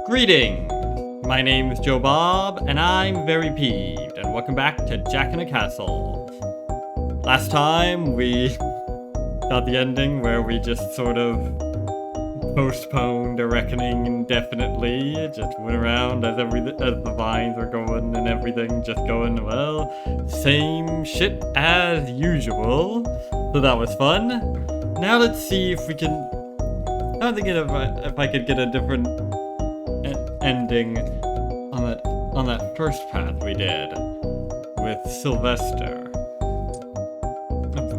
Greetings! My name is Joe Bob, and I'm very peeved, and welcome back to Jack in a Castle. Last time, we got the ending where we just sort of postponed a reckoning indefinitely. It just went around as the vines were going and everything, just going, well, same shit as usual. So that was fun. Now let's see if we can... I'm thinking if I could get a different ending on that first path we did with Sylvester.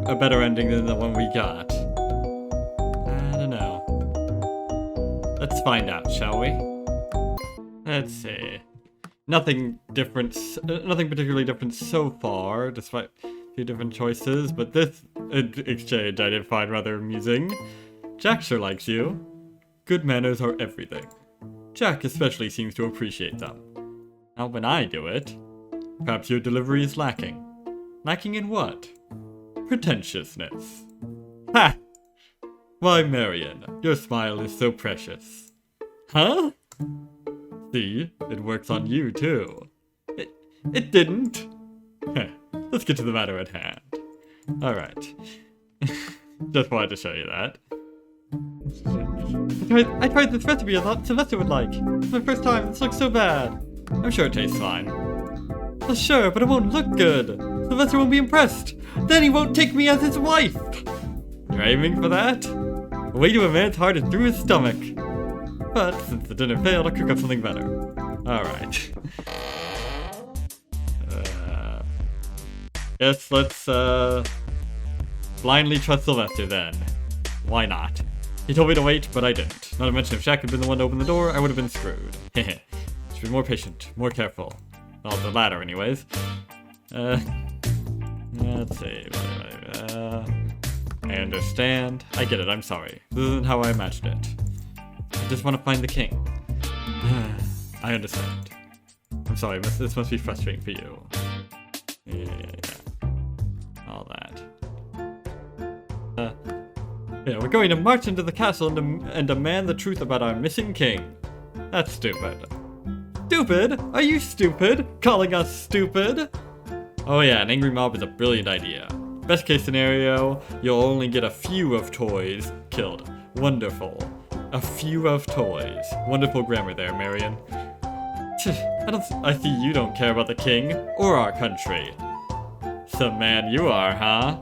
A better ending than the one we got. I don't know. Let's find out, shall we? Let's see. Nothing particularly different so far, despite a few different choices, but this exchange I did find rather amusing. Jack sure likes you. Good manners are everything. Jack especially seems to appreciate them. Now when I do it, perhaps your delivery is lacking. Lacking in what? Pretentiousness. Ha! Why, Marion, your smile is so precious. Huh? See, it works on you too. It didn't. Let's get to the matter at hand. Alright. Just wanted to show you that. I tried this recipe I thought Sylvester would like. It's my first time, this looks so bad. I'm sure it tastes fine. Well, sure, but it won't look good. Sylvester won't be impressed. Then he won't take me as his wife. You're aiming for that? The way to a man's heart is through his stomach. But since the dinner failed, I'll cook up something better. Alright. Guess let's, blindly trust Sylvester then. Why not? He told me to wait, but I didn't. Not to mention if Shaq had been the one to open the door, I would have been screwed. Heh. Should be more patient, more careful. Well, the latter anyways. Let's see. I understand. I get it, I'm sorry. This isn't how I imagined it. I just want to find the king. I understand. I'm sorry, this must be frustrating for you. Yeah. All that. Yeah, we're going to march into the castle and demand the truth about our missing king. That's stupid. Stupid? Are you stupid? Calling us stupid? Oh yeah, an angry mob is a brilliant idea. Best case scenario, you'll only get a few of toys killed. Wonderful. A few of toys. Wonderful grammar there, Marion. I see you don't care about the king or our country. Some man you are, huh?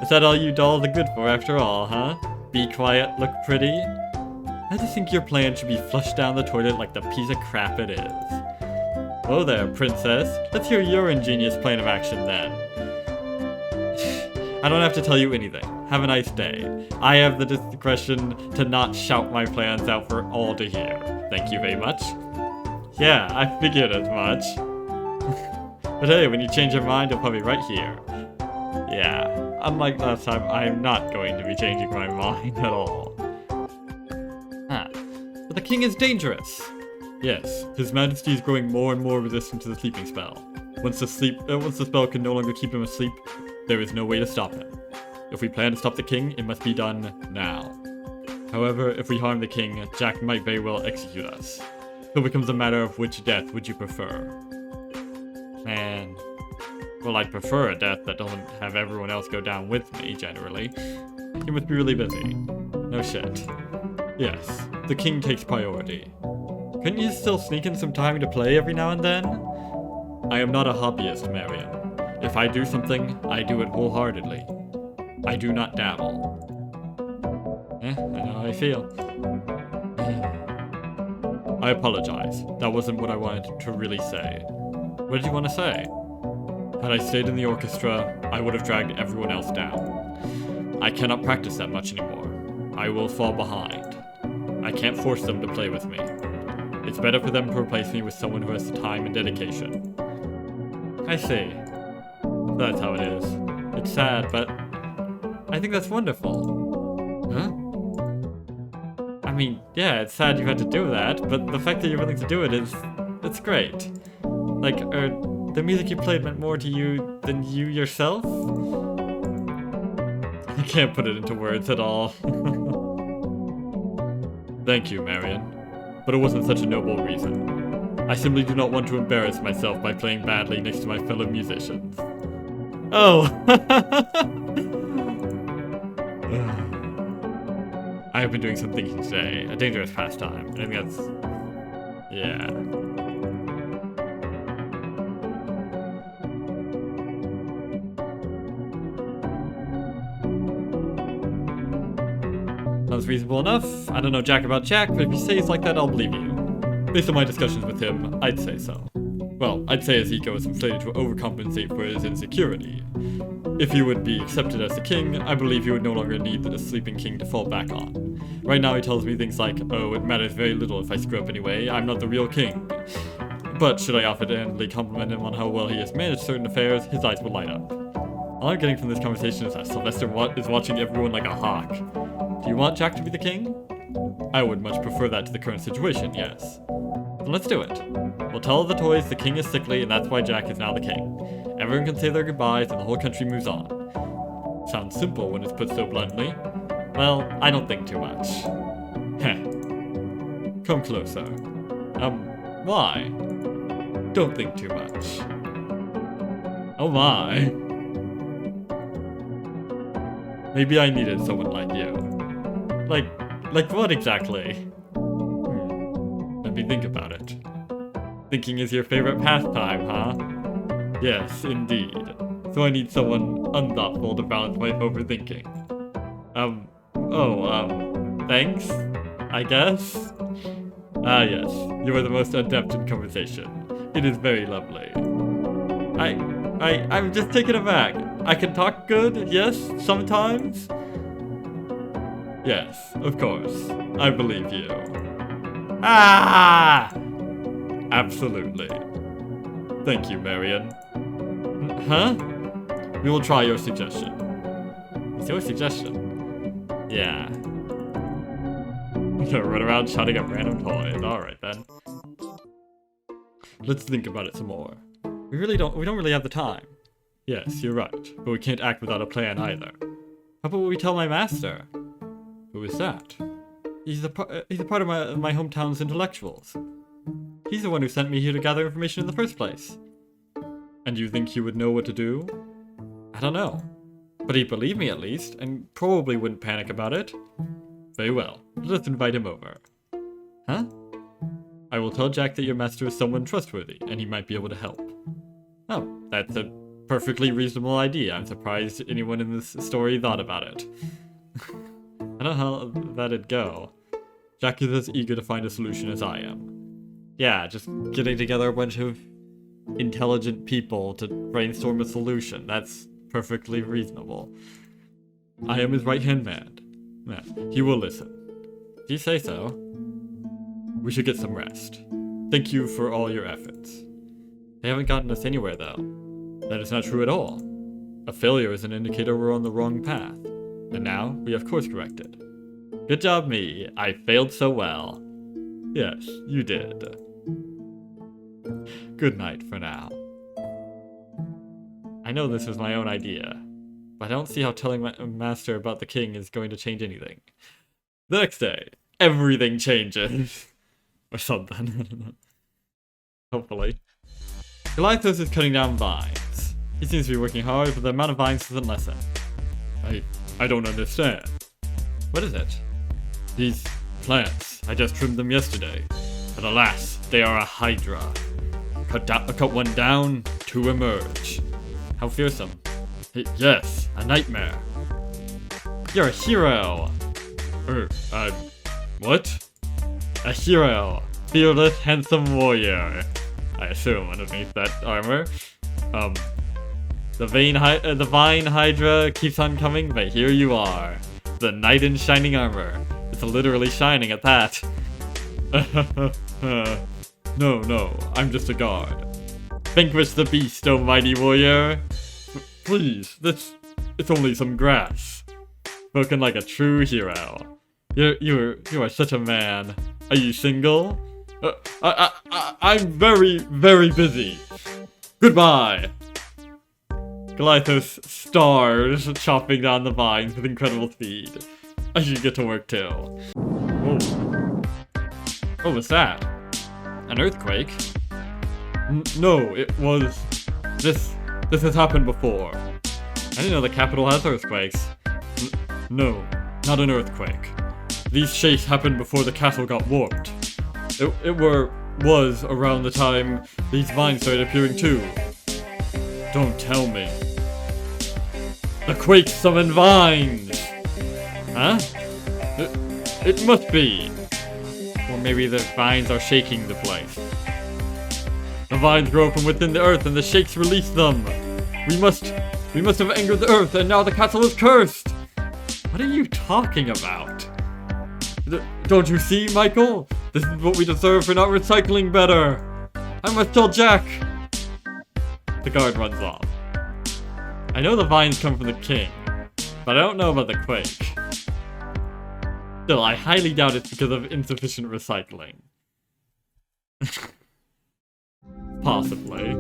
Is that all you dolls are good for after all, huh? Be quiet, look pretty? I just think your plan should be flushed down the toilet like the piece of crap it is. Oh there, princess. Let's hear your ingenious plan of action then. I don't have to tell you anything. Have a nice day. I have the discretion to not shout my plans out for all to hear. Thank you very much. Yeah, I figured as much. But hey, when you change your mind, you'll probably be right here. Yeah. Unlike last time, I am not going to be changing my mind at all. But the king is dangerous. Yes, his majesty is growing more and more resistant to the sleeping spell. Once the spell can no longer keep him asleep, there is no way to stop him. If we plan to stop the king, it must be done now. However, if we harm the king, Jack might very well execute us. So it becomes a matter of which death would you prefer. Man... Well, I'd prefer a death that doesn't have everyone else go down with me, generally. You must be really busy. No shit. Yes, the king takes priority. Couldn't you still sneak in some time to play every now and then? I am not a hobbyist, Marion. If I do something, I do it wholeheartedly. I do not dabble. I know how I feel. I apologize. That wasn't what I wanted to really say. What did you want to say? Had I stayed in the orchestra, I would have dragged everyone else down. I cannot practice that much anymore. I will fall behind. I can't force them to play with me. It's better for them to replace me with someone who has the time and dedication. I see. That's how it is. It's sad, but I think that's wonderful. Huh? I mean, yeah, it's sad you had to do that, but the fact that you're willing to do it it's great. Like, the music you played meant more to you than you yourself? I can't put it into words at all. Thank you, Marion. but it wasn't such a noble reason. I simply do not want to embarrass myself by playing badly next to my fellow musicians. Oh! I have been doing some thinking today. A dangerous pastime. I think that's... yeah. Sounds reasonable enough. I don't know jack about Jack, but if you say he's like that, I'll believe you. Based on my discussions with him, I'd say so. Well, I'd say his ego is inflated to overcompensate for his insecurity. If he would be accepted as the king, I believe he would no longer need the sleeping king to fall back on. Right now he tells me things like, oh, it matters very little if I screw up anyway, I'm not the real king. But should I offhandedly compliment him on how well he has managed certain affairs, his eyes will light up. All I'm getting from this conversation is that Sylvester is watching everyone like a hawk. Do you want Jack to be the king? I would much prefer that to the current situation, yes. Then let's do it. We'll tell the toys the king is sickly and that's why Jack is now the king. Everyone can say their goodbyes and the whole country moves on. Sounds simple when it's put so bluntly. Well, I don't think too much. Heh. Come closer. Why? Don't think too much. Oh my. Maybe I needed someone like you. Like what exactly? Let me think about it. Thinking is your favorite pastime, huh? Yes, indeed. So I need someone unthoughtful to balance my overthinking. Thanks? I guess? Ah, yes. You are the most adept in conversation. It is very lovely. I'm just taken aback. I can talk good, yes, sometimes? Yes, of course. I believe you. Ah! Absolutely. Thank you, Marion. Huh? We will try your suggestion. It's your suggestion? Yeah. Gonna run around shouting at random toys. Alright then. Let's think about it some more. We don't really have the time. Yes, you're right, but we can't act without a plan either. How about we tell my master? Who is that? He's a part of my hometown's intellectuals. He's the one who sent me here to gather information in the first place. And you think he would know what to do? I don't know. But he'd believe me at least, and probably wouldn't panic about it. Very well, let's invite him over. Huh? I will tell Jack that your master is someone trustworthy, and he might be able to help. Oh, that's a perfectly reasonable idea. I'm surprised anyone in this story thought about it. I don't know how that'd go. Jack is as eager to find a solution as I am. Yeah, just getting together a bunch of intelligent people to brainstorm a solution. That's perfectly reasonable. I am his right-hand man. Yeah, he will listen. If you say so. We should get some rest. Thank you for all your efforts. They haven't gotten us anywhere, though. That is not true at all. A failure is an indicator we're on the wrong path. And now, we have course corrected. Good job, me. I failed so well. Yes, you did. Good night for now. I know this was my own idea, but I don't see how telling my master about the king is going to change anything. The next day, everything changes. Or something. Hopefully. Goliathos is cutting down vines. He seems to be working hard, but the amount of vines doesn't lessen. I don't understand. What is it? These plants. I just trimmed them yesterday. But alas, they are a hydra. Cut one down, two emerge. How fearsome. Yes, a nightmare. You're a hero! What? A hero. Fearless, handsome warrior. I assume underneath that armor. The vine hydra keeps on coming, but here you are. The knight in shining armor. It's literally shining at that. No, I'm just a guard. Vanquish the beast, oh mighty warrior. Please, it's only some grass. Spoken like a true hero. You are such a man. Are you single? I'm very, very busy. Goodbye. Goliathos stars, chopping down the vines with incredible speed. I should get to work too. Whoa. What was that? An earthquake? No, it was... This has happened before. I didn't know the capital has earthquakes. No, not an earthquake. These shakes happened before the castle got warped. It was around the time these vines started appearing too. Don't tell me. The quake summoned vines! Huh? It must be. Or maybe the vines are shaking the place. The vines grow from within the earth and the shakes release them. We must have angered the earth and now the castle is cursed. What are you talking about? Don't you see, Michael? This is what we deserve for not recycling better. I must tell Jack. The guard runs off. I know the vines come from the king, but I don't know about the quake. Still, I highly doubt it's because of insufficient recycling. Possibly.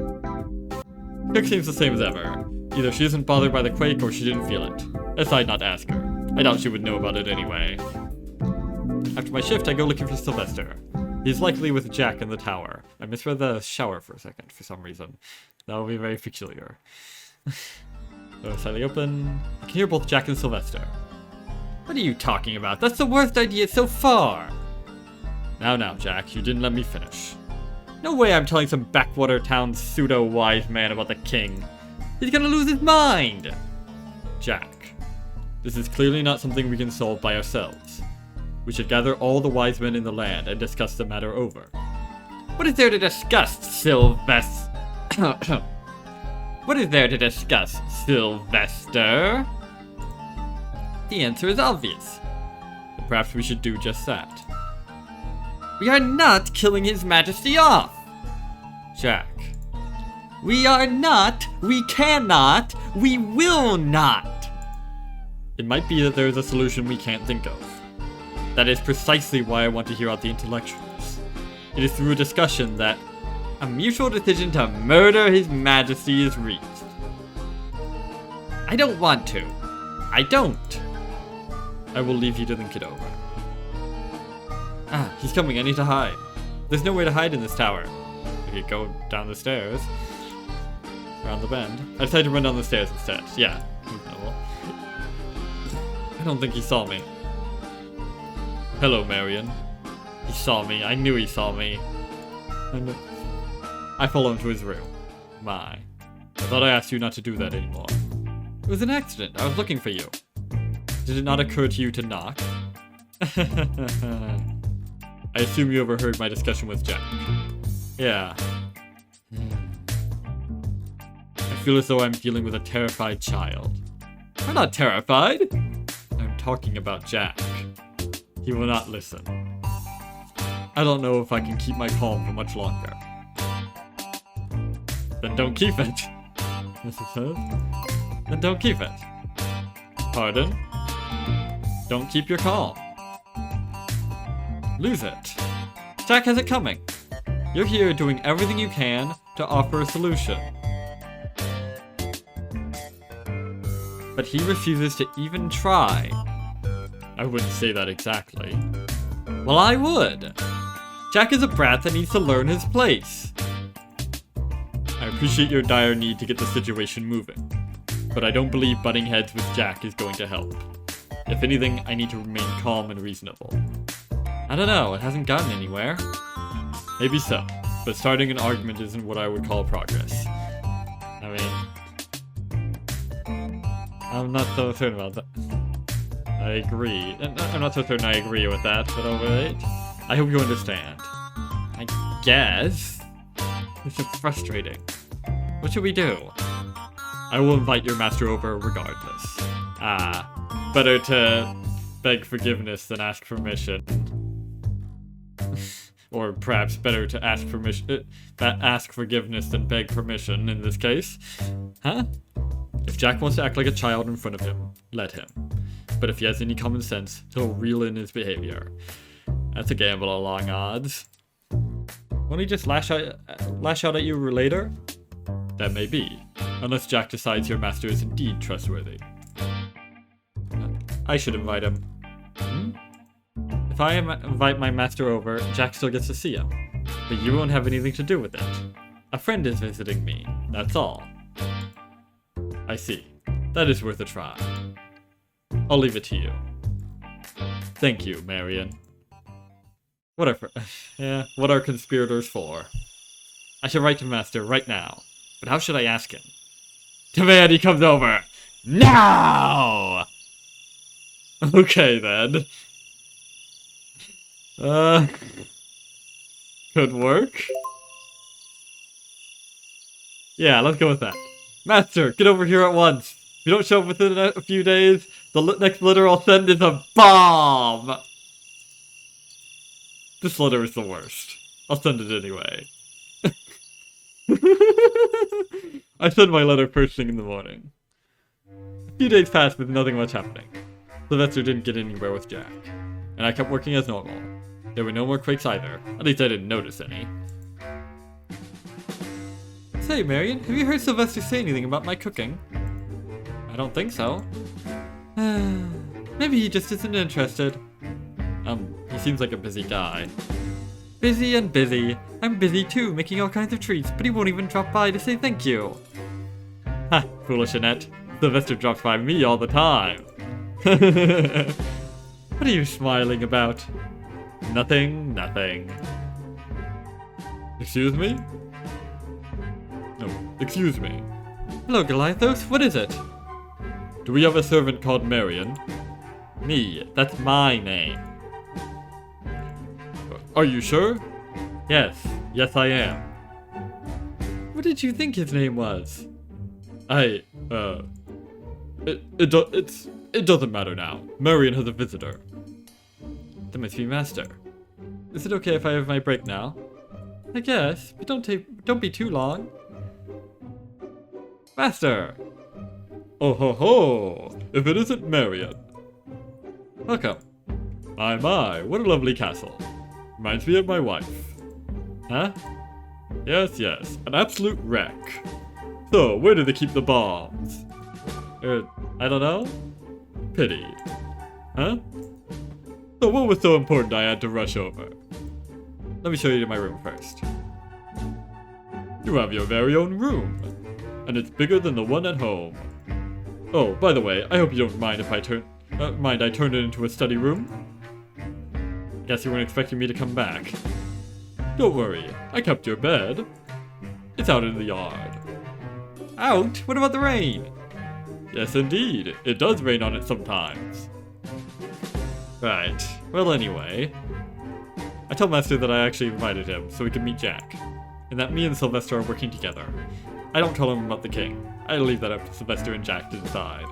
Cook seems the same as ever. Either she isn't bothered by the quake or she didn't feel it. I decided not to ask her. I doubt she would know about it anyway. After my shift, I go looking for Sylvester. He's likely with Jack in the tower. I misread the shower for a second for some reason. That would be very peculiar. Door slightly open. I can hear both Jack and Sylvester. What are you talking about? That's the worst idea so far! Now, Jack, you didn't let me finish. No way I'm telling some backwater town pseudo-wise man about the king. He's gonna lose his mind! Jack, this is clearly not something we can solve by ourselves. We should gather all the wise men in the land and discuss the matter over. What is there to discuss, Sylvester? What is there to discuss, Sylvester? The answer is obvious. And perhaps we should do just that. We are not killing His Majesty off! Jack. We are not, we cannot, we will not! It might be that there is a solution we can't think of. That is precisely why I want to hear out the intellectuals. It is through a discussion that a mutual decision to murder His Majesty is reached. I don't want to. I don't. I will leave you to think it over. Ah, he's coming. I need to hide. There's no way to hide in this tower. We could go down the stairs. Around the bend. I decided to run down the stairs instead. Yeah. Reasonable. I don't think he saw me. Hello, Marion. He saw me. I knew he saw me. And I follow him to his room. My. I thought I asked you not to do that anymore. It was an accident. I was looking for you. Did it not occur to you to knock? I assume you overheard my discussion with Jack. Yeah. I feel as though I'm dealing with a terrified child. I'm not terrified. I'm talking about Jack. He will not listen. I don't know if I can keep my calm for much longer. Then don't keep it. Then don't keep it. Pardon? Don't keep your calm. Lose it. Jack has it coming. You're here doing everything you can to offer a solution. But he refuses to even try. I wouldn't say that exactly. Well, I would. Jack is a brat that needs to learn his place. I appreciate your dire need to get the situation moving, but I don't believe butting heads with Jack is going to help. If anything, I need to remain calm and reasonable. I don't know, it hasn't gotten anywhere. Maybe so, but starting an argument isn't what I would call progress. I mean, I'm not so certain about that. I agree. I'm not so certain I agree with that, but alright. I hope you understand. I guess. This is frustrating. What should we do? I will invite your master over regardless. Better to beg forgiveness than ask permission. Or perhaps better to ask ask forgiveness than beg permission in this case. Huh? If Jack wants to act like a child in front of him, let him. But if he has any common sense, he'll reel in his behavior. That's a gamble on long odds. Won't he just lash out at you later? That may be, unless Jack decides your master is indeed trustworthy. I should invite him. If I invite my master over, Jack still gets to see him. But you won't have anything to do with it. A friend is visiting me, that's all. I see. That is worth a try. I'll leave it to you. Thank you, Marion. What are conspirators for? I should write to Master right now. But how should I ask him? Demand he comes over! Now! Okay, then. Could work. Yeah, let's go with that. Master, get over here at once. If you don't show up within a few days, the next letter I'll send is a bomb! This letter is the worst. I'll send it anyway. I send my letter first thing in the morning. A few days passed with nothing much happening. Sylvester didn't get anywhere with Jack, and I kept working as normal. There were no more quakes either. At least I didn't notice any. Say, Marion, have you heard Sylvester say anything about my cooking? I don't think so. Maybe he just isn't interested. He seems like a busy guy. Busy and busy. I'm busy too, making all kinds of treats, but he won't even drop by to say thank you. Ha, foolish Annette. Sylvester drops by me all the time. What are you smiling about? Nothing, nothing. Excuse me? No, excuse me. Hello, Goliathos, what is it? Do we have a servant called Marion? Me, that's my name. Are you sure? Yes I am. What did you think his name was? It doesn't matter now. Marion has a visitor. That must be Master. Is it okay if I have my break now? I guess, but don't be too long. Master! Oh ho ho! If it isn't Marion. Welcome. My, what a lovely castle. Reminds me of my wife. Huh? Yes, an absolute wreck. So, where do they keep the bombs? I don't know? Pity. Huh? So what was so important I had to rush over? Let me show you to my room first. You have your very own room. And it's bigger than the one at home. Oh, by the way, I hope you don't mind if I turn it into a study room? Guess you weren't expecting me to come back. Don't worry, I kept your bed. It's out in the yard. Out? What about the rain? Yes, indeed. It does rain on it sometimes. Right. Well, anyway. I told Master that I actually invited him so we could meet Jack, and that me and Sylvester are working together. I don't tell him about the king. I leave that up to Sylvester and Jack to decide.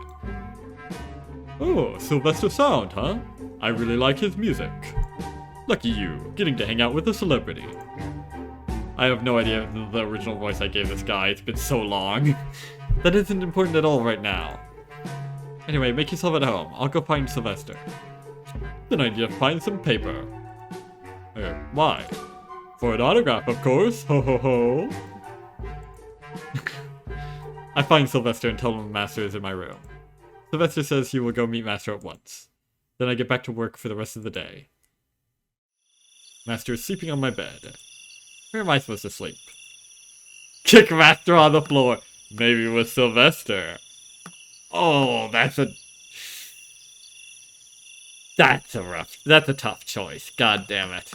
Oh, Sylvester Sound, huh? I really like his music. Lucky you, getting to hang out with a celebrity. I have no idea the original voice I gave this guy. It's been so long. That isn't important at all right now. Anyway, make yourself at home. I'll go find Sylvester. Then I need to find some paper. Why? For an autograph, of course. Ho ho ho. I find Sylvester and tell him Master is in my room. Sylvester says he will go meet Master at once. Then I get back to work for the rest of the day. Master is sleeping on my bed. Where am I supposed to sleep? Kick Master on the floor. Maybe with Sylvester. Oh, that's a tough choice. God damn it.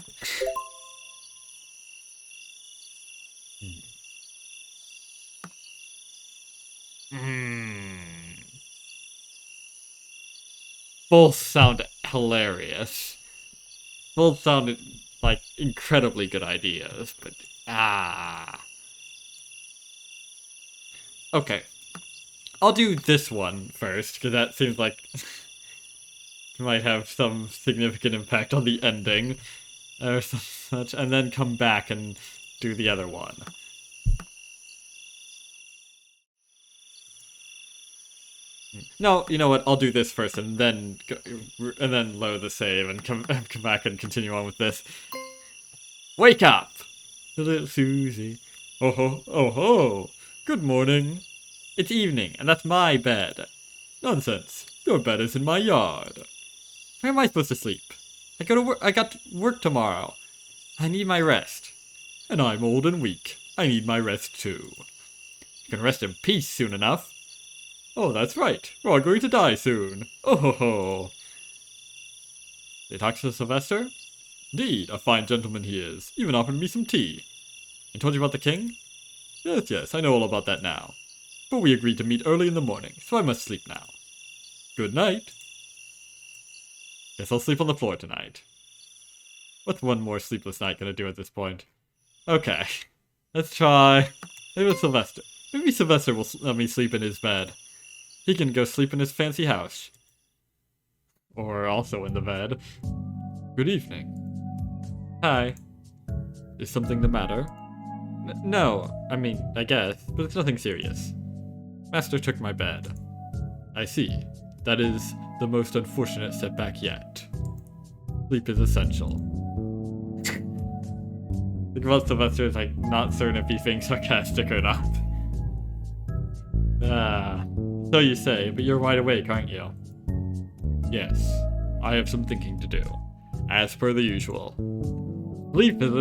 Both sound hilarious. Both sounded like incredibly good ideas, but okay. I'll do this one first, because that seems like might have some significant impact on the ending or such, and then come back and do the other one. No, you know what? I'll do this first, and then load the save and come back and continue on with this. Wake up, little Susie. Oh ho, oh ho. Good morning. It's evening, and that's my bed. Nonsense. Your bed is in my yard. Where am I supposed to sleep? I go to work. I got work tomorrow. I need my rest. And I'm old and weak. I need my rest too. You can rest in peace soon enough. Oh, that's right. We're all going to die soon. Oh ho ho. They talked to Sylvester? Indeed, a fine gentleman he is. Even offered me some tea. I told you about the king? Yes, yes, I know all about that now. But we agreed to meet early in the morning, so I must sleep now. Good night. Guess I'll sleep on the floor tonight. What's one more sleepless night gonna do at this point? Okay, let's try... Maybe with Sylvester. Maybe Sylvester will let me sleep in his bed. He can go sleep in his fancy house. Or also in the bed. Good evening. Hi. Is something the matter? No, I mean, I guess, but it's nothing serious. Master took my bed. I see. That is the most unfortunate setback yet. Sleep is essential. Think about Sylvester is like not certain if he's being sarcastic or not. So you say, but you're wide awake, aren't you? Yes, I have some thinking to do, as per the usual. Sleep is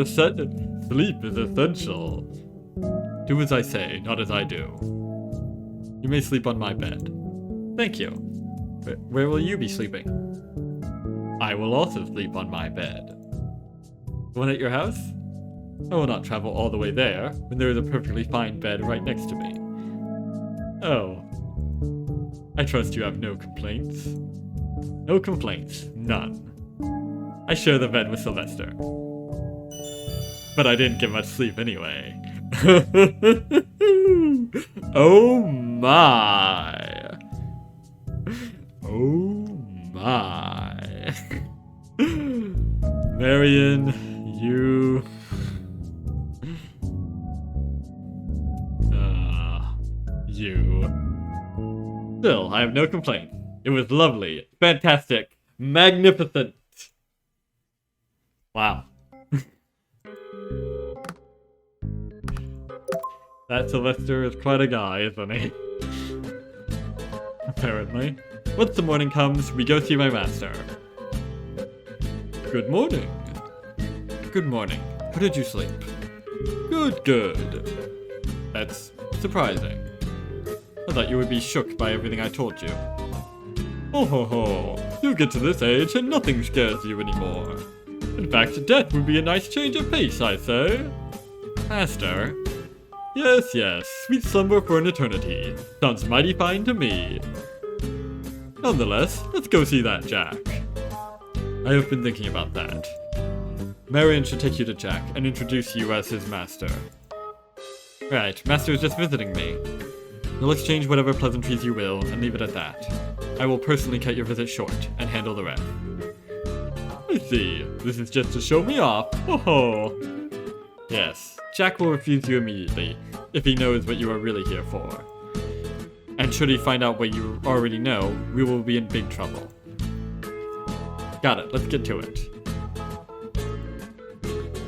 essential. Do as I say, not as I do. You may sleep on my bed. Thank you. Where will you be sleeping? I will also sleep on my bed. The one at your house? I will not travel all the way there, when there is a perfectly fine bed right next to me. Oh. I trust you have no complaints. No complaints. None. I share the bed with Sylvester. But I didn't get much sleep anyway. Oh my. Oh my. Marion, you... you. Still, I have no complaint. It was lovely, fantastic, magnificent. Wow. That Sylvester is quite a guy, isn't he? Apparently. Once the morning comes, we go see my master. Good morning. Good morning. How did you sleep? Good, good. That's surprising. I thought you would be shook by everything I told you. Oh ho ho, you get to this age and nothing scares you anymore. In fact, death would be a nice change of pace, I say. Master? Yes, yes, sweet slumber for an eternity. Sounds mighty fine to me. Nonetheless, let's go see that Jack. I have been thinking about that. Marion should take you to Jack and introduce you as his master. Right, Master is just visiting me. You'll exchange whatever pleasantries you will and leave it at that. I will personally cut your visit short and handle the rest. I see. This is just to show me off. Ho ho. Yes, Jack will refuse you immediately, if he knows what you are really here for. And should he find out what you already know, we will be in big trouble. Got it, let's get to it.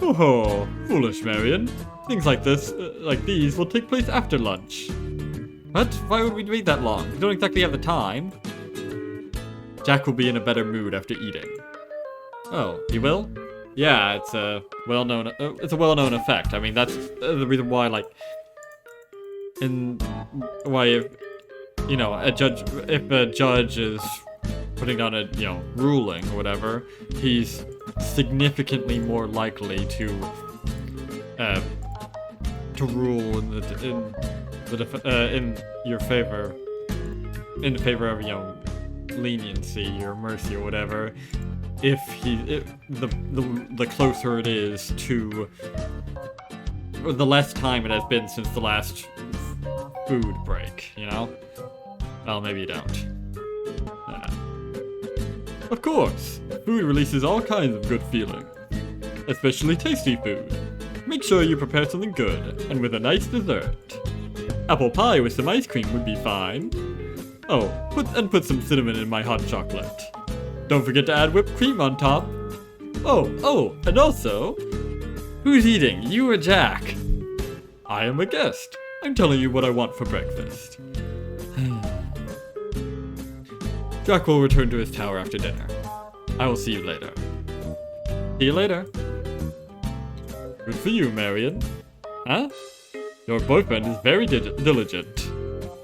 Ho ho, foolish Marion. Things like this, like these, will take place after lunch. What? Why would we wait that long? We don't exactly have the time. Jack will be in a better mood after eating. Oh, he will? Yeah, it's a well-known effect. I mean, that's the reason why, like, if a judge is putting down a, ruling or whatever, he's significantly more likely to rule in your favor, in favor of, leniency or mercy or whatever, if the closer it is to, or the less time it has been since the last food break, Well, maybe you don't. Of course, food releases all kinds of good feelings, especially tasty food. Make sure you prepare something good, and with a nice dessert. Apple pie with some ice cream would be fine. Oh, put some cinnamon in my hot chocolate. Don't forget to add whipped cream on top. Oh, and also, who's eating, you or Jack? I am a guest. I'm telling you what I want for breakfast. Jack will return to his tower after dinner. I will see you later. See you later. Good for you, Marion. Huh? Your boyfriend is very diligent.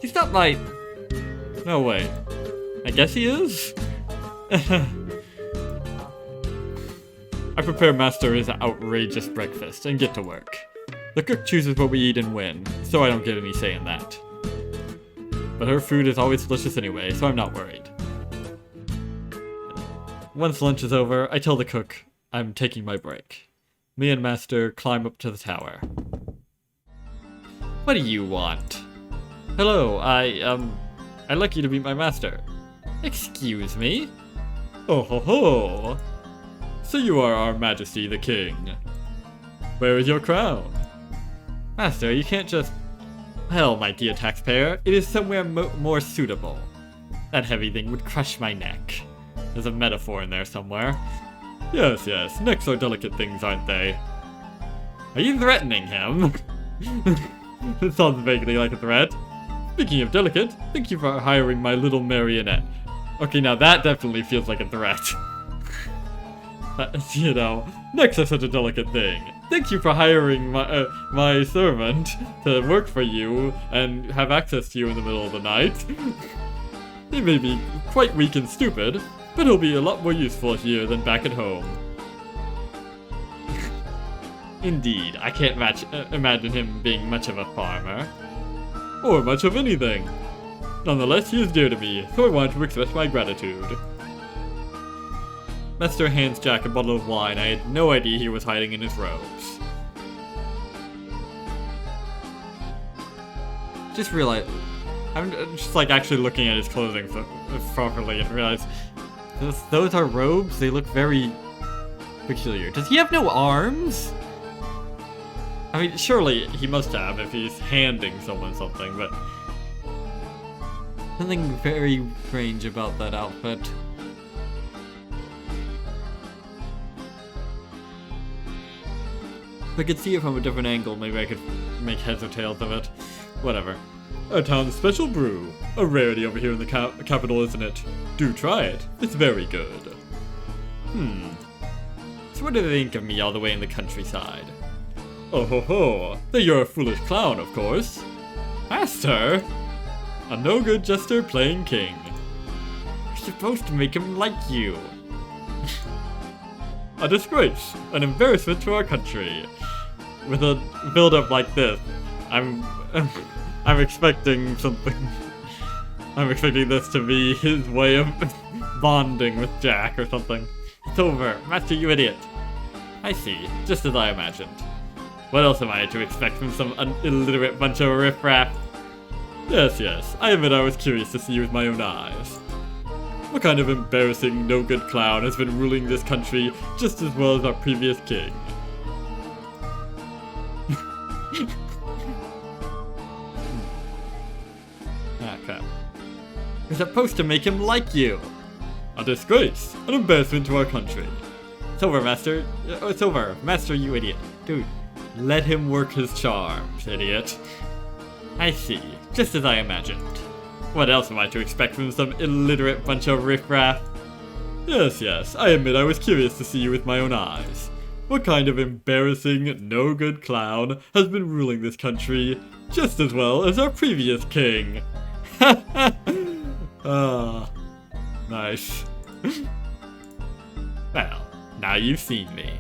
He's not my... No way. I guess he is? I prepare Master his outrageous breakfast and get to work. The cook chooses what we eat and when, so I don't get any say in that. But her food is always delicious anyway, so I'm not worried. Once lunch is over, I tell the cook I'm taking my break. Me and Master climb up to the tower. What do you want? Hello, I'd like you to meet my master. Excuse me? Oh ho ho! So you are our Majesty the King. Where is your crown? Master, you can't just... Well, my dear taxpayer, it is somewhere more suitable. That heavy thing would crush my neck. There's a metaphor in there somewhere. Yes, yes, necks are delicate things, aren't they? Are you threatening him? It sounds vaguely like a threat. Speaking of delicate, thank you for hiring my little marionette. Okay, now that definitely feels like a threat. You know, necks are such a delicate thing. Thank you for hiring my servant to work for you and have access to you in the middle of the night. He may be quite weak and stupid, but he'll be a lot more useful here than back at home. Indeed, I can't imagine him being much of a farmer. Or much of anything. Nonetheless, he is dear to me, so I want to express my gratitude. Master hands Jack a bottle of wine I had no idea he was hiding in his robes. Just realize... I'm just like actually looking at his clothing properly and realize... Those are robes? They look very peculiar. Does he have no arms? I mean, surely he must have if he's handing someone something, but... Something very strange about that outfit. If I could see it from a different angle, maybe I could make heads or tails of it. Whatever. Our town's special brew. A rarity over here in the capital, isn't it? Do try it. It's very good. So what do they think of me all the way in the countryside? Oh ho ho, that you're a foolish clown, of course. Master? A no-good jester playing king. You're supposed to make him like you. A disgrace, an embarrassment to our country. With a build-up like this, I'm expecting something. I'm expecting this to be his way of bonding with Jack or something. It's over, Master, you idiot. I see, just as I imagined. What else am I to expect from some illiterate bunch of riffraff? Yes, yes, I admit I was curious to see you with my own eyes. What kind of embarrassing, no-good clown has been ruling this country just as well as our previous king? Ah, crap. You're supposed to make him like you! A disgrace, an embarrassment to our country. It's over, Master. It's over. Master, you idiot. Dude, let him work his charms, idiot. I see, just as I imagined. What else am I to expect from some illiterate bunch of riffraff? Yes, yes, I admit I was curious to see you with my own eyes. What kind of embarrassing, no-good clown has been ruling this country just as well as our previous king? Ah, nice. Well, now you've seen me.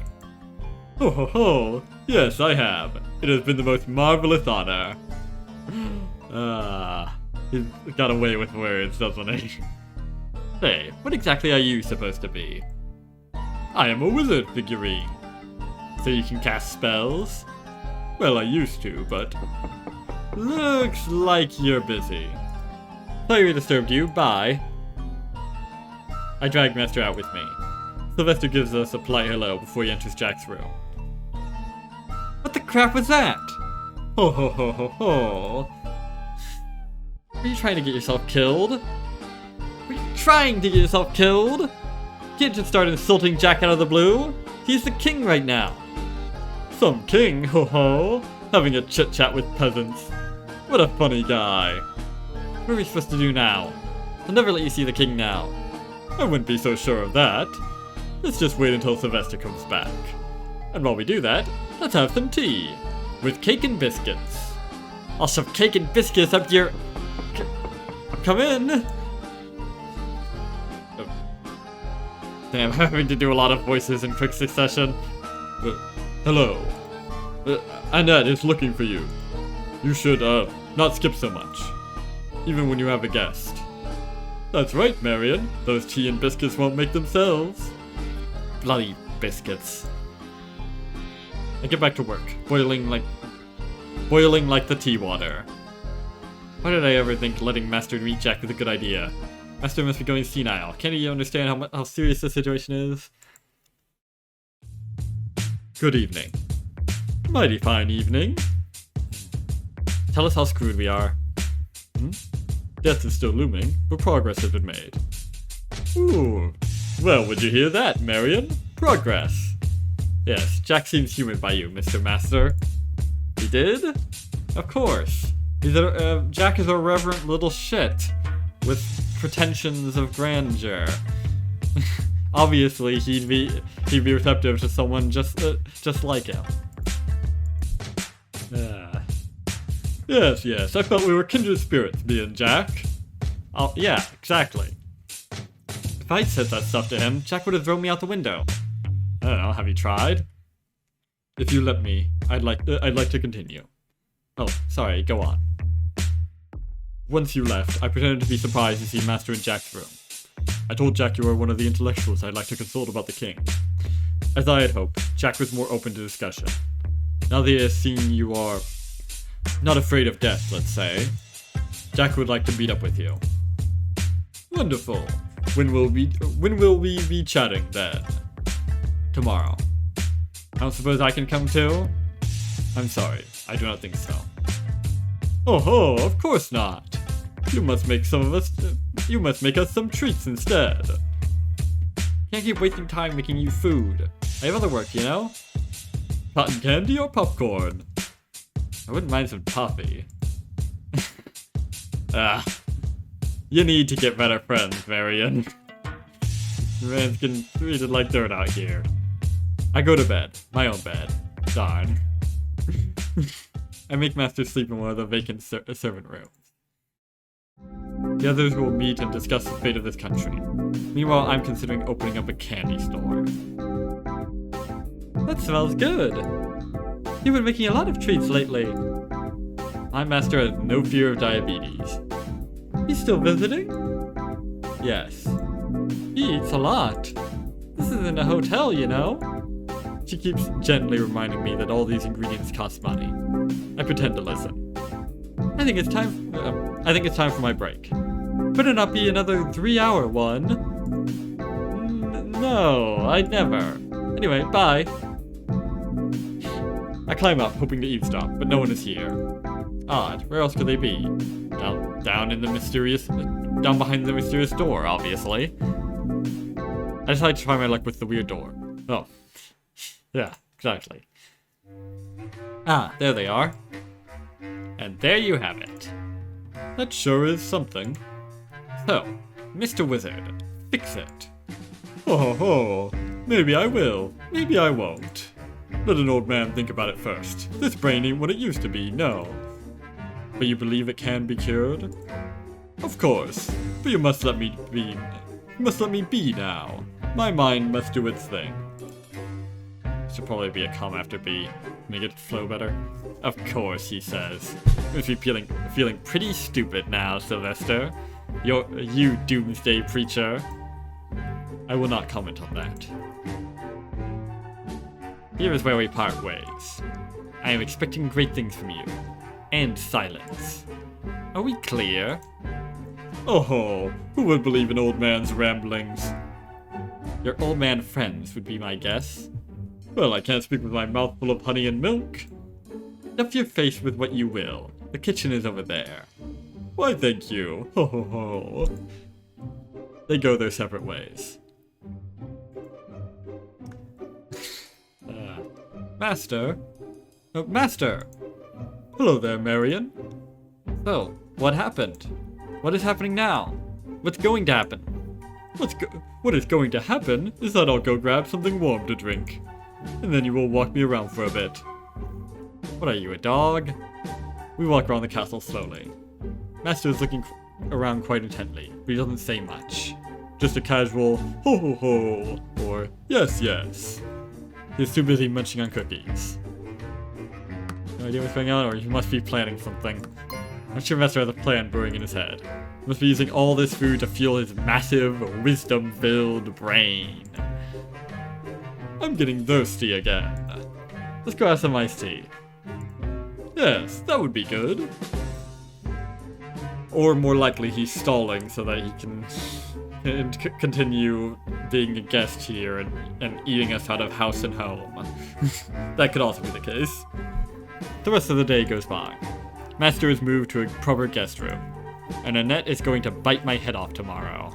Ho ho ho, yes I have. It has been the most marvelous honor. He's got away with words, doesn't he? Hey, what exactly are you supposed to be? I am a wizard figurine. So you can cast spells? Well, I used to, but... Looks like you're busy. Sorry we disturbed you, bye. I drag Master out with me. Sylvester gives us a polite hello before he enters Jack's room. What the crap was that? Ho ho ho ho ho. Are you trying to get yourself killed? Are you trying to get yourself killed? You can't just start insulting Jack out of the blue. He's the king right now. Some king, ho ho. Having a chit-chat with peasants. What a funny guy. What are we supposed to do now? I'll never let you see the king now. I wouldn't be so sure of that. let's just wait until Sylvester comes back. And while we do that, let's have some tea. With cake and biscuits. I'll shove cake and biscuits up your... Come in! Oh. Damn, I'm having to do a lot of voices in quick succession. Hello. Annette is looking for you. You should, not skip so much. Even when you have a guest. That's right, Marion. Those tea and biscuits won't make themselves. Bloody biscuits. I get back to work, boiling like the tea water. Why did I ever think letting Master meet Jack was a good idea? Master must be going senile. Can't he understand how serious the situation is? Good evening. Mighty fine evening. Tell us how screwed we are. Death is still looming, but progress has been made. Ooh. Well, would you hear that, Marion? Progress. Yes, Jack seems humored by you, Mr. Master. He did? Of course. Jack is a reverent little shit with pretensions of grandeur. Obviously, he'd be receptive to someone just like him. Yes, I felt we were kindred spirits, me and Jack. Oh, yeah, exactly. If I'd said that stuff to him, Jack would have thrown me out the window. I don't know, have you tried? If you let me, I'd like to continue. Oh, sorry, go on. Once you left, I pretended to be surprised to see Master in Jack's room. I told Jack you were one of the intellectuals I'd like to consult about the king. As I had hoped, Jack was more open to discussion. Now that he has seen you are not afraid of death, let's say, Jack would like to meet up with you. Wonderful. When will we be chatting then? Tomorrow. I don't suppose I can come too? I'm sorry, I do not think so. Oh, of course not. You must make us some treats instead. Can't keep wasting time making you food. I have other work, you know? Cotton candy or popcorn? I wouldn't mind some toffee. You need to get better friends, Marion. Man's getting treated like dirt out here. I go to bed. My own bed. Darn. I make Master sleep in one of the vacant servant rooms. The others will meet and discuss the fate of this country. Meanwhile, I'm considering opening up a candy store. That smells good. You've been making a lot of treats lately. My master has no fear of diabetes. He's still visiting? Yes. He eats a lot. This isn't a hotel, you know? She keeps gently reminding me that all these ingredients cost money. I pretend to listen. I think it's time for my break. Better not be another 3-hour one. No, I'd never. Anyway, bye. I climb up, hoping to eavesdrop, but no one is here. Odd. Where else could they be? Down behind the mysterious door, obviously. I decide to try my luck with the weird door. Oh. Yeah, exactly. Ah, there they are. And there you have it. That sure is something. So, Mr. Wizard, fix it. Oh, maybe I will, maybe I won't. Let an old man think about it first. This brain ain't what it used to be, no. But you believe it can be cured? Of course, but you must let me be. You must let me be now. My mind must do its thing. Should probably be a comma after B. Make it flow better. Of course, he says. Must be feeling pretty stupid now, Sylvester. You doomsday preacher. I will not comment on that. Here is where we part ways. I am expecting great things from you. And silence. Are we clear? Oh, who would believe an old man's ramblings? Your old man friends would be my guess. Well, I can't speak with my mouth full of honey and milk. Stuff your face with what you will. The kitchen is over there. Why, thank you. Ho ho ho. They go their separate ways. Master? Oh, Master! Hello there, Marion. So, what happened? What is happening now? What's going to happen? What is going to happen is that I'll go grab something warm to drink. And then you will walk me around for a bit. What are you, a dog? We walk around the castle slowly. Master is looking around quite intently, but he doesn't say much. Just a casual ho ho ho, or yes yes. He's too busy munching on cookies. No idea what's going on, or he must be planning something. I'm sure Master has a plan brewing in his head. He must be using all this food to fuel his massive, wisdom-filled brain. I'm getting thirsty again. Let's go have some iced tea. Yes, that would be good. Or more likely he's stalling so that he can continue being a guest here and eating us out of house and home. That could also be the case. The rest of the day goes by. Master is moved to a proper guest room, and Annette is going to bite my head off tomorrow.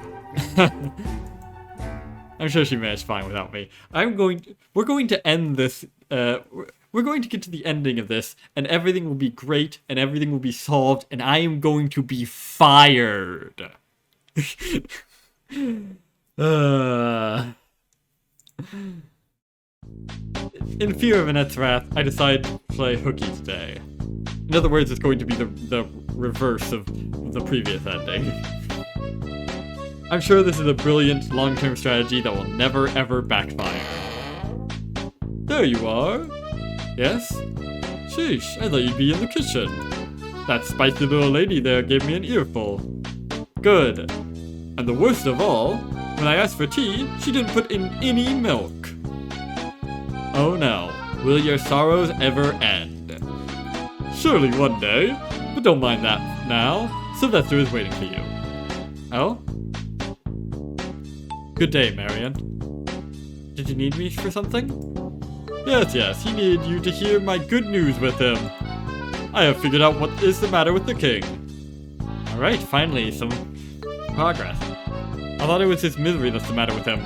I'm sure she managed fine without me. We're going to end this, we're going to get to the ending of this, and everything will be great, and everything will be solved, and I am going to be fired. In fear of Annette's wrath, I decide to play hooky today. In other words, it's going to be the reverse of the previous ending. I'm sure this is a brilliant long-term strategy that will never ever backfire. There you are. Yes? Sheesh, I thought you'd be in the kitchen. That spicy little lady there gave me an earful. Good. And the worst of all, when I asked for tea, she didn't put in any milk. Oh no, will your sorrows ever end? Surely one day, but don't mind that now. Sylvester is waiting for you. Oh? Good day, Marion. Did you need me for something? Yes, he needed you to hear my good news with him. I have figured out what is the matter with the king. Alright, finally, some progress. I thought it was his misery that's the matter with him.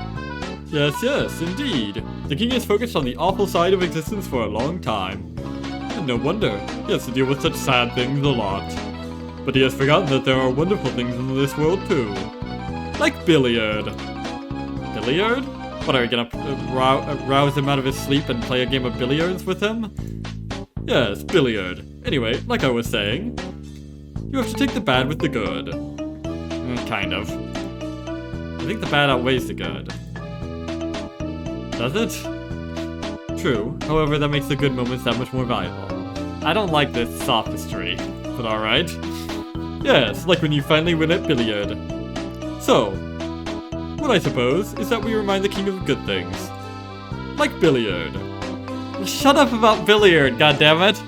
Yes, indeed. The king has focused on the awful side of existence for a long time. And no wonder, he has to deal with such sad things a lot. But he has forgotten that there are wonderful things in this world too. Like billiard. Billiard? What, are we gonna rouse him out of his sleep and play a game of billiards with him? Yes, billiard. Anyway, like I was saying, you have to take the bad with the good. Kind of. I think the bad outweighs the good. Does it? True. However, that makes the good moments that much more valuable. I don't like this sophistry, but alright. Yes, like when you finally win at billiard. So, what I suppose is that we remind the king of good things. Like billiard. Well, shut up about billiard, goddammit!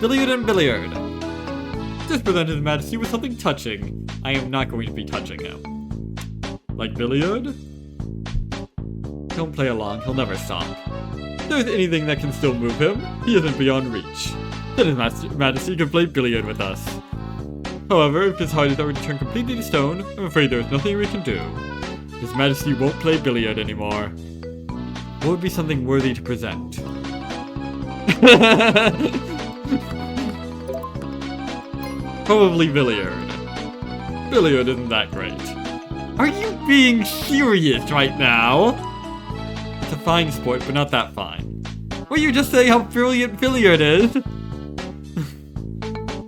Billiard and billiard. Just present his majesty with something touching. I am not going to be touching him. Like billiard? Don't play along, he'll never stop. If there's anything that can still move him, he isn't beyond reach. Then his majesty can play billiard with us. However, if his heart is already turned completely to stone, I'm afraid there's nothing we can do. His majesty won't play billiard anymore. What would be something worthy to present? Probably billiard. Billiard isn't that great. Are you being serious right now? It's a fine sport, but not that fine. Well, you just say how brilliant billiard is.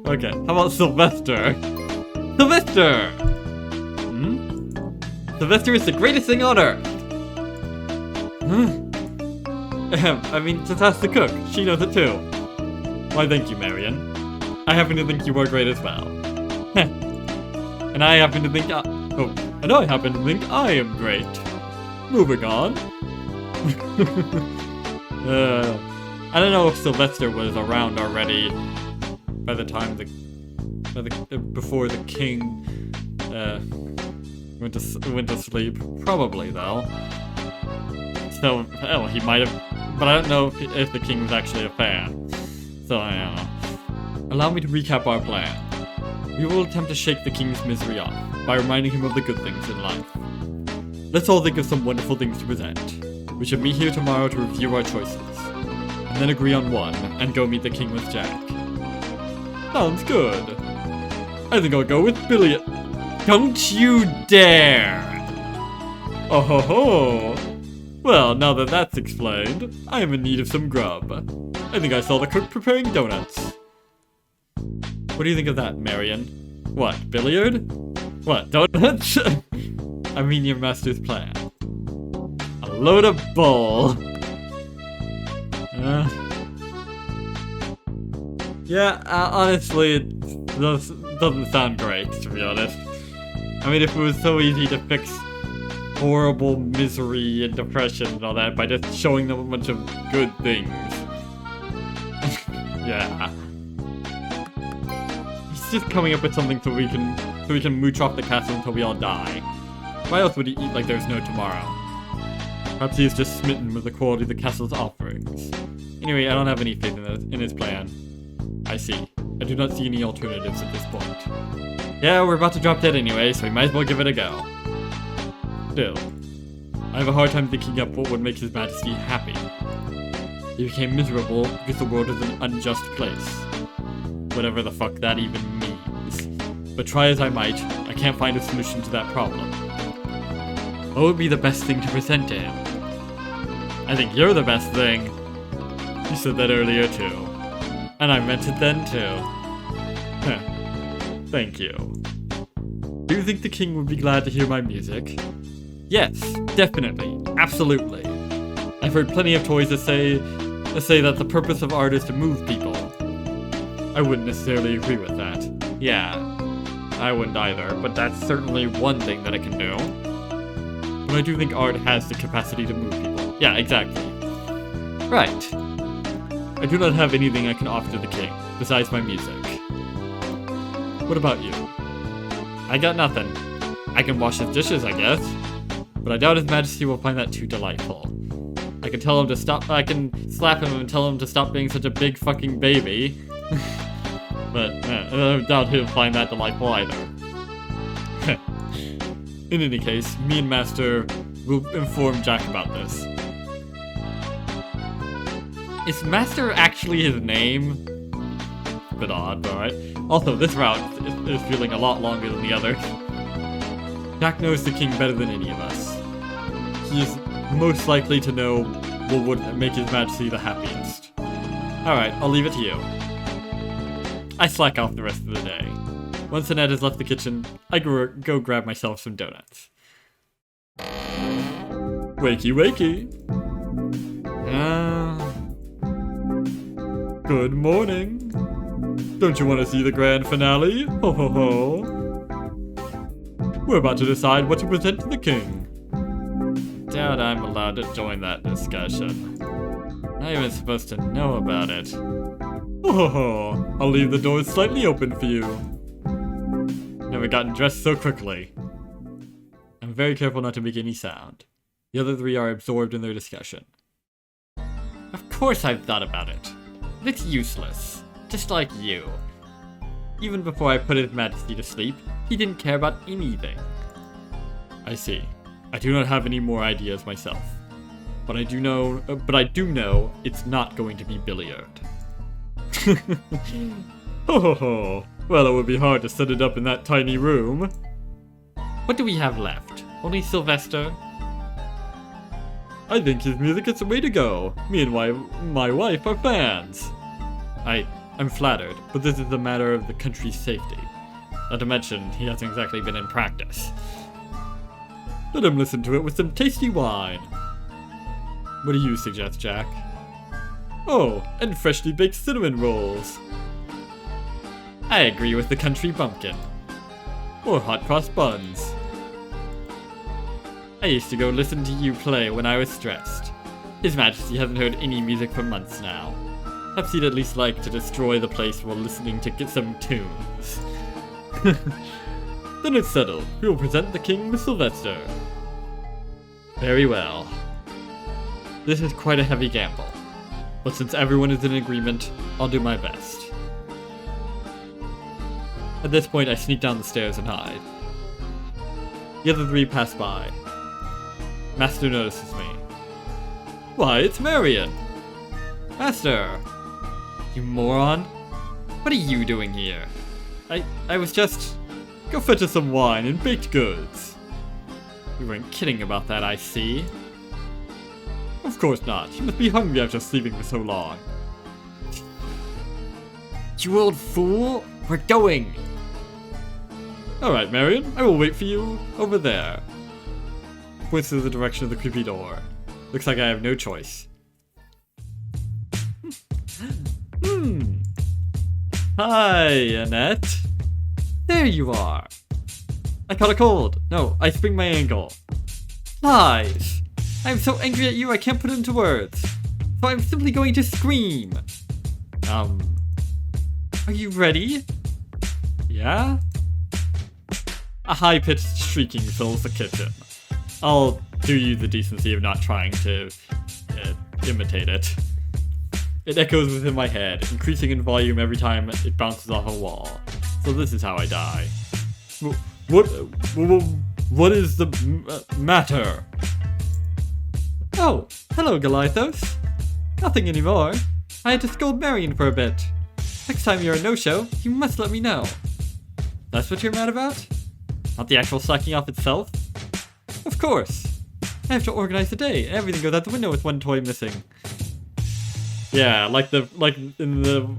Okay, how about Sylvester? Sylvester! Sylvester is the greatest thing on earth! I mean, just ask the cook. She knows it too. Why, thank you, Marion. I happen to think you are great as well. And I happen to think I am great. Moving on. I don't know if Sylvester was around already by the time before the king went to sleep. Probably though. So, he might have, but I don't know if the king was actually a fan. So I don't know. Allow me to recap our plan. We will attempt to shake the king's misery off by reminding him of the good things in life. Let's all think of some wonderful things to present. We should meet here tomorrow to review our choices, and then agree on one and go meet the king with Jack. Sounds good. I think I'll go with billiard. Don't you dare! Oh ho ho! Well, now that that's explained, I am in need of some grub. I think I saw the cook preparing donuts. What do you think of that, Marion? What, billiard? What, donuts? I mean your master's plan. A load of bull. Yeah, honestly, it doesn't sound great, to be honest. I mean, if it was so easy to fix horrible misery and depression and all that by just showing them a bunch of good things. Yeah. He's just coming up with something so we can mooch off the castle until we all die. Why else would he eat like there's no tomorrow? Perhaps he's just smitten with the quality of the castle's offerings. Anyway, I don't have any faith in his plan. I see. I do not see any alternatives at this point. Yeah, we're about to drop dead anyway, so we might as well give it a go. Still, I have a hard time thinking up what would make His Majesty happy. He became miserable because the world is an unjust place. Whatever the fuck that even means. But try as I might, I can't find a solution to that problem. What would be the best thing to present to him? I think you're the best thing. You said that earlier too. And I meant it then too. Thank you. Do you think the king would be glad to hear my music? Yes, definitely, absolutely. I've heard plenty of toys that say that the purpose of art is to move people. I wouldn't necessarily agree with that. Yeah, I wouldn't either, but that's certainly one thing that it can do. But I do think art has the capacity to move people. Yeah, exactly. Right. I do not have anything I can offer to the king, besides my music. What about you? I got nothing. I can wash his dishes, I guess. But I doubt His Majesty will find that too delightful. I can tell him to stop- I can slap him and tell him to stop being such a big fucking baby. But I doubt he'll find that delightful either. In any case, me and Master will inform Jack about this. Is Master actually his name? A bit odd, but alright. Also, this route is feeling a lot longer than the other. Jack knows the king better than any of us. He is most likely to know what would make His Majesty the happiest. Alright, I'll leave it to you. I slack off the rest of the day. Once Annette has left the kitchen, I go grab myself some donuts. Wakey wakey! Good morning. Don't you want to see the grand finale? Ho ho ho. We're about to decide what to present to the king. Doubt I'm allowed to join that discussion. Not even supposed to know about it. Ho ho ho. I'll leave the doors slightly open for you. Never gotten dressed so quickly. I'm very careful not to make any sound. The other three are absorbed in their discussion. Of course I've thought about it. But it's useless. Just like you. Even before I put His Majesty to sleep, he didn't care about anything. I see. I do not have any more ideas myself. But I do know it's not going to be billiard. Ho ho ho. Well, it would be hard to set it up in that tiny room. What do we have left? Only Sylvester? I think his music is the way to go. Me and my wife are fans. I'm flattered, but this is a matter of the country's safety. Not to mention, he hasn't exactly been in practice. Let him listen to it with some tasty wine. What do you suggest, Jack? Oh, and freshly baked cinnamon rolls. I agree with the country bumpkin. Or hot cross buns. I used to go listen to you play when I was stressed. His Majesty hasn't heard any music for months now. Perhaps he'd at least like to destroy the place while listening to get some tunes. Then it's settled. We will present the king with Sylvester. Very well. This is quite a heavy gamble. But since everyone is in agreement, I'll do my best. At this point, I sneak down the stairs and hide. The other three pass by. Master notices me. Why, it's Marion! Master! You moron! What are you doing here? I was just... Go fetch us some wine and baked goods. You weren't kidding about that, I see. Of course not. You must be hungry after sleeping for so long. You old fool! We're going! Alright, Marion. I will wait for you over there. Points to the direction of the creepy door. Looks like I have no choice. Hi, Annette. There you are. I caught a cold. No, I sprained my ankle. Lies. I'm so angry at you I can't put it into words. So I'm simply going to scream. Are you ready? Yeah? A high-pitched shrieking fills the kitchen. I'll do you the decency of not trying to imitate it. It echoes within my head, increasing in volume every time it bounces off a wall. So this is how I die. What is the matter? Oh, hello, Goliathos. Nothing anymore. I had to scold Marion for a bit. Next time you're a no-show, you must let me know. That's what you're mad about? Not the actual slacking off itself? Of course. I have to organize the day, and everything goes out the window with one toy missing. Yeah, like in the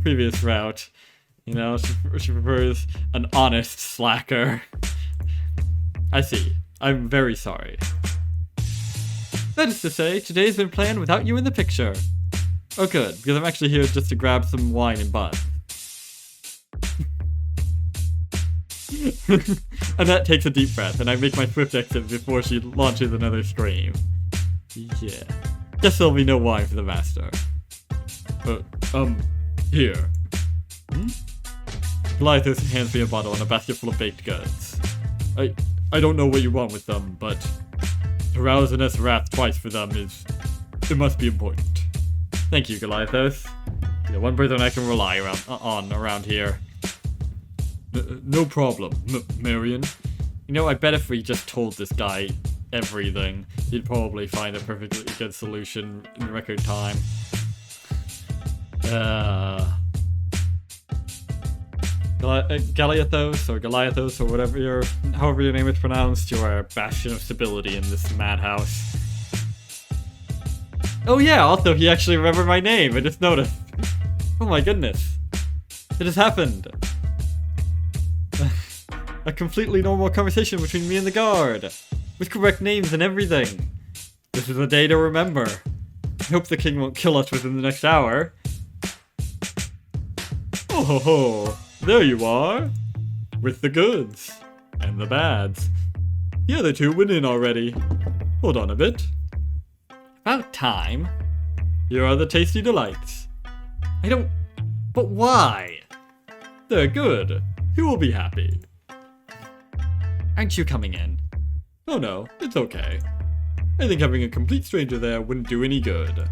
previous route. You know, she prefers an honest slacker. I see. I'm very sorry. That is to say, today's been planned without you in the picture. Oh good, because I'm actually here just to grab some wine and buns. Annette takes a deep breath, and I make my swift exit before she launches another scream. Yeah. Guess there'll be no wine for the master. Here. Goliathos hands me a bottle and a basket full of baked goods. I don't know what you want with them, but to rouse Annette's wrath twice for them it must be important. Thank you, Goliathos. You're the one person I can rely on around here. No problem, Marion. You know, I bet if we just told this guy everything, he'd probably find a perfectly good solution in record time. Goliathos, or whatever however your name is pronounced, you are a bastion of stability in this madhouse. Oh yeah, also he actually remembered my name, I just noticed. Oh my goodness. It has happened. A completely normal conversation between me and the guard, with correct names and everything. This is a day to remember. I hope the king won't kill us within the next hour. Oh ho ho, there you are. With the goods. And the bads. The other two went in already. Hold on a bit. About time. Here are the tasty delights. But why? They're good. You will be happy. Aren't you coming in? Oh no, it's okay. I think having a complete stranger there wouldn't do any good.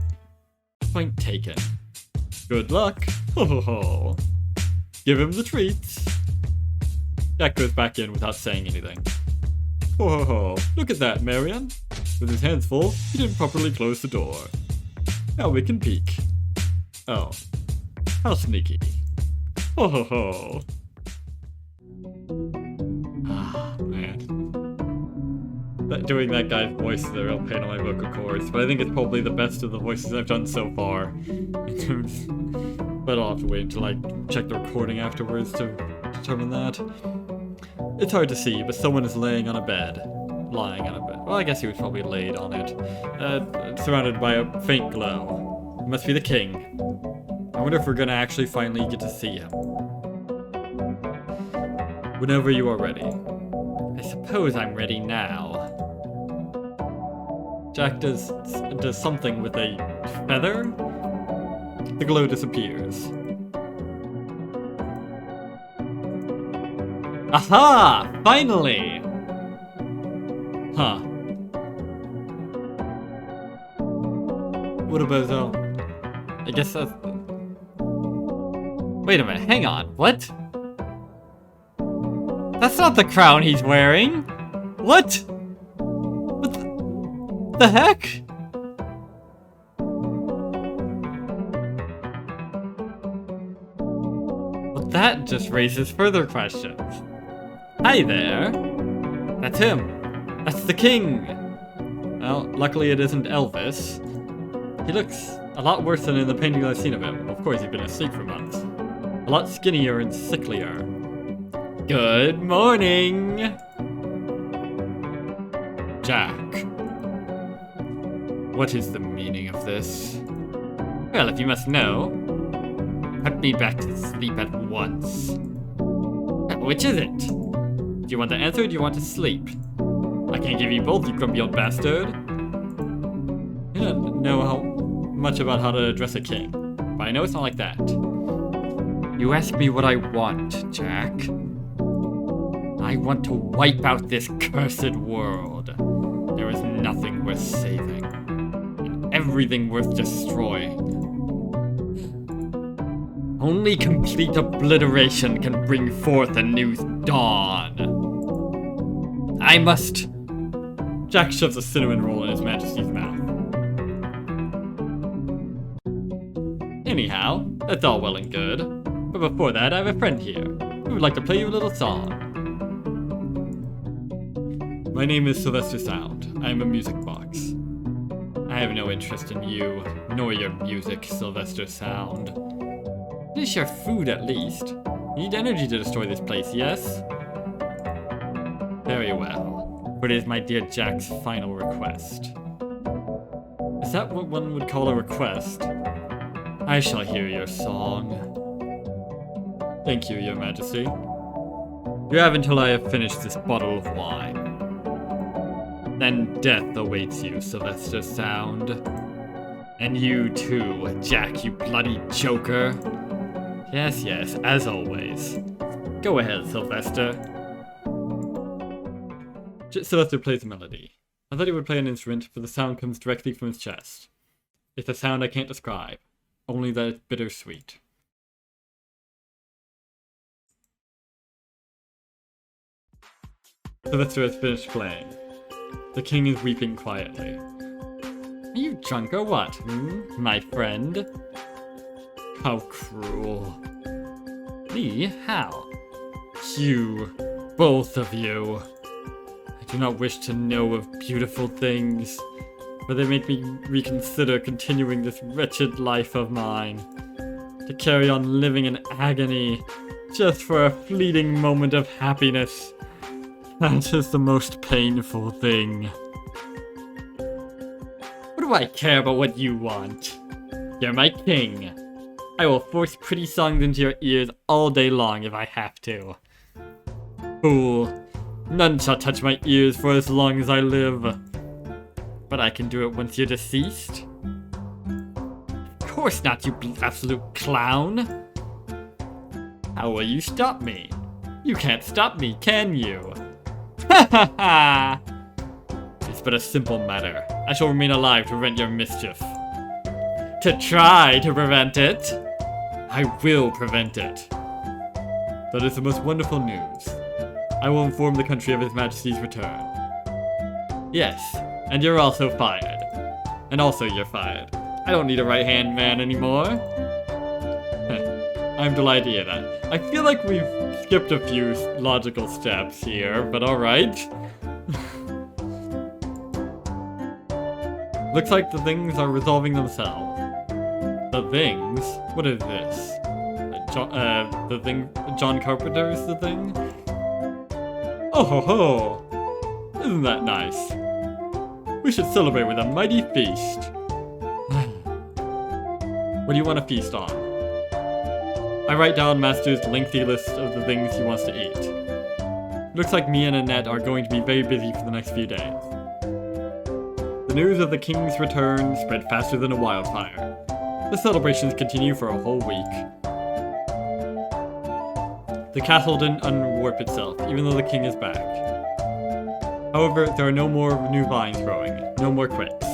Point taken. Good luck. Ho ho ho. Give him the treats. Jack goes back in without saying anything. Ho ho ho. Look at that, Marion. With his hands full, he didn't properly close the door. Now we can peek. Oh. How sneaky. Ho ho ho. Ah, man. Doing that guy's voice is a real pain on my vocal cords, but I think it's probably the best of the voices I've done so far. But I'll have to wait until I check the recording afterwards to determine that. It's hard to see, but someone is lying on a bed. Well, I guess he was probably laid on it. Surrounded by a faint glow. It must be the king. I wonder if we're gonna actually finally get to see him. Whenever you are ready. I suppose I'm ready now. Jack does something with a feather? The glow disappears. Aha! Finally! Huh. What about I guess that's... Wait a minute, hang on, what? That's not the crown he's wearing! What? What the heck? Well, that just raises further questions. Hi there. That's him. That's the king! Well, luckily it isn't Elvis. He looks a lot worse than in the painting I've seen of him. Of course, he's been asleep for months. A lot skinnier and sicklier. Good morning! Jack. What is the meaning of this? Well, if you must know, put me back to sleep at once. Which is it? Do you want to answer or do you want to sleep? I can't give you both, you grumpy old bastard. You don't know how much about how to address a king, but I know it's not like that. You ask me what I want, Jack. I want to wipe out this cursed world. There is nothing worth saving, and everything worth destroying. Only complete obliteration can bring forth a new dawn. I must... Jack shoves a cinnamon roll in His Majesty's mouth. Anyhow, that's all well and good. But before that, I have a friend here who would like to play you a little song. My name is Sylvester Sound. I am a music box. I have no interest in you, nor your music, Sylvester Sound. Finish your food at least. You need energy to destroy this place, yes? Very well. But it is my dear Jack's final request. Is that what one would call a request? I shall hear your song. Thank you, Your Majesty. You have until I have finished this bottle of wine. Then death awaits you, Sylvester Sound. And you too, Jack, you bloody joker. Yes, yes, as always. Go ahead, Sylvester. Sylvester plays a melody. I thought he would play an instrument, but the sound comes directly from his chest. It's a sound I can't describe, only that it's bittersweet. Sylvester has finished playing. The king is weeping quietly. Are you drunk or what, my friend? How cruel. Me? How? You. Both of you. I do not wish to know of beautiful things, but they make me reconsider continuing this wretched life of mine. To carry on living in agony, just for a fleeting moment of happiness. That is the most painful thing. What do I care about what you want? You're my king. I will force pretty songs into your ears all day long if I have to. Fool. None shall touch my ears for as long as I live. But I can do it once you're deceased? Of course not, you absolute clown. How will you stop me? You can't stop me, can you? Ha ha ha! It's but a simple matter. I shall remain alive to prevent your mischief. To try to prevent it? I will prevent it. That is the most wonderful news. I will inform the country of His Majesty's return. Yes, and you're also fired. And also you're fired. I don't need a right-hand man anymore. I'm delighted to hear that. I feel like we've skipped a few logical steps here, but alright. Looks like the things are resolving themselves. The things? What is this? The thing? John Carpenter is the thing? Oh ho ho! Isn't that nice? We should celebrate with a mighty feast. What do you want to feast on? I write down Master's lengthy list of the things he wants to eat. Looks like me and Annette are going to be very busy for the next few days. The news of the king's return spread faster than a wildfire. The celebrations continue for a whole week. The castle didn't unwarp itself, even though the king is back. However, there are no more new vines growing, no more quakes.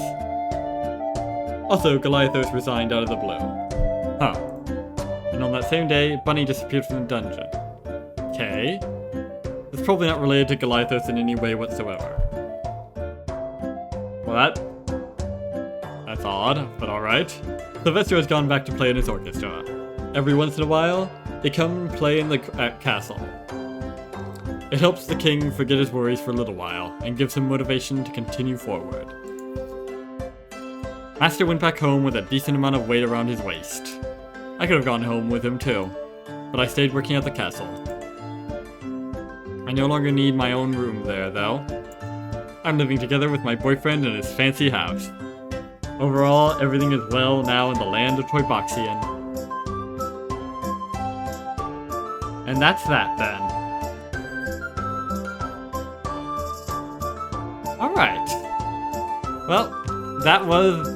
Also, Goliathos resigned out of the blue. Huh. And on that same day, Bunny disappeared from the dungeon. Okay. It's probably not related to Goliathos in any way whatsoever. Well, that's odd, but alright. Sylvester has gone back to play in his orchestra. Every once in a while, they come and play in the castle. It helps the king forget his worries for a little while, and gives him motivation to continue forward. Master went back home with a decent amount of weight around his waist. I could have gone home with him too, but I stayed working at the castle. I no longer need my own room there, though. I'm living together with my boyfriend in his fancy house. Overall, everything is well now in the land of Toyboxian. And that's that, then. Alright. Well, that was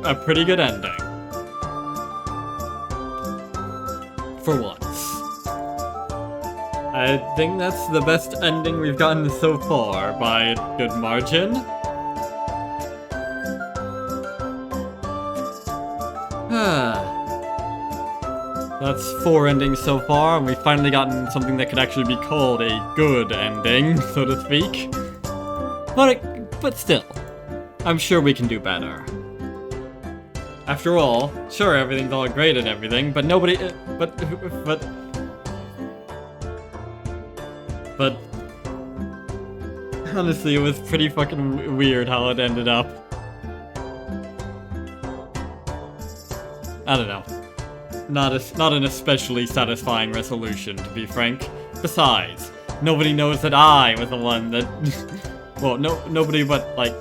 a pretty good ending. For once. I think that's the best ending we've gotten so far by a good margin. That's 4 endings so far, and we've finally gotten something that could actually be called a good ending, so to speak. But still, I'm sure we can do better. After all, sure, everything's all great and everything, but nobody, but honestly, it was pretty fucking weird how it ended up. I don't know. Not an especially satisfying resolution, to be frank. Besides, nobody knows that I was the one that... well, nobody but, like,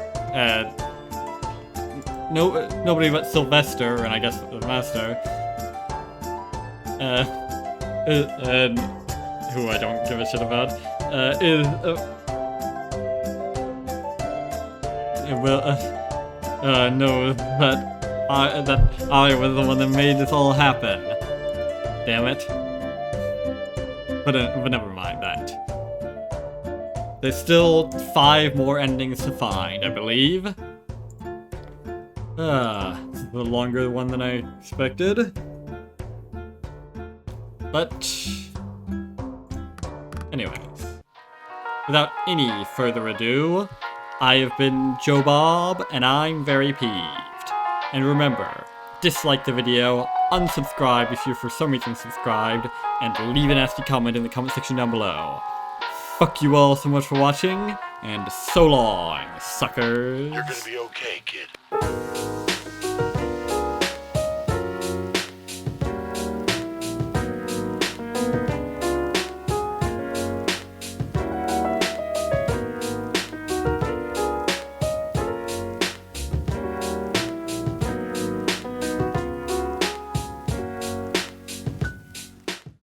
nobody but Sylvester, and I guess the master, and who I don't give a shit about, knows that I was the one that made this all happen. Damn it. But never mind that. There's still 5 more endings to find, I believe. It's a little longer one than I expected. But anyways, without any further ado, I have been Joe Bob, and I'm very peeved. And remember, dislike the video, unsubscribe if you're for some reason subscribed, and leave a nasty comment in the comment section down below. Fuck you all so much for watching, and so long, suckers. You're gonna be okay, kid.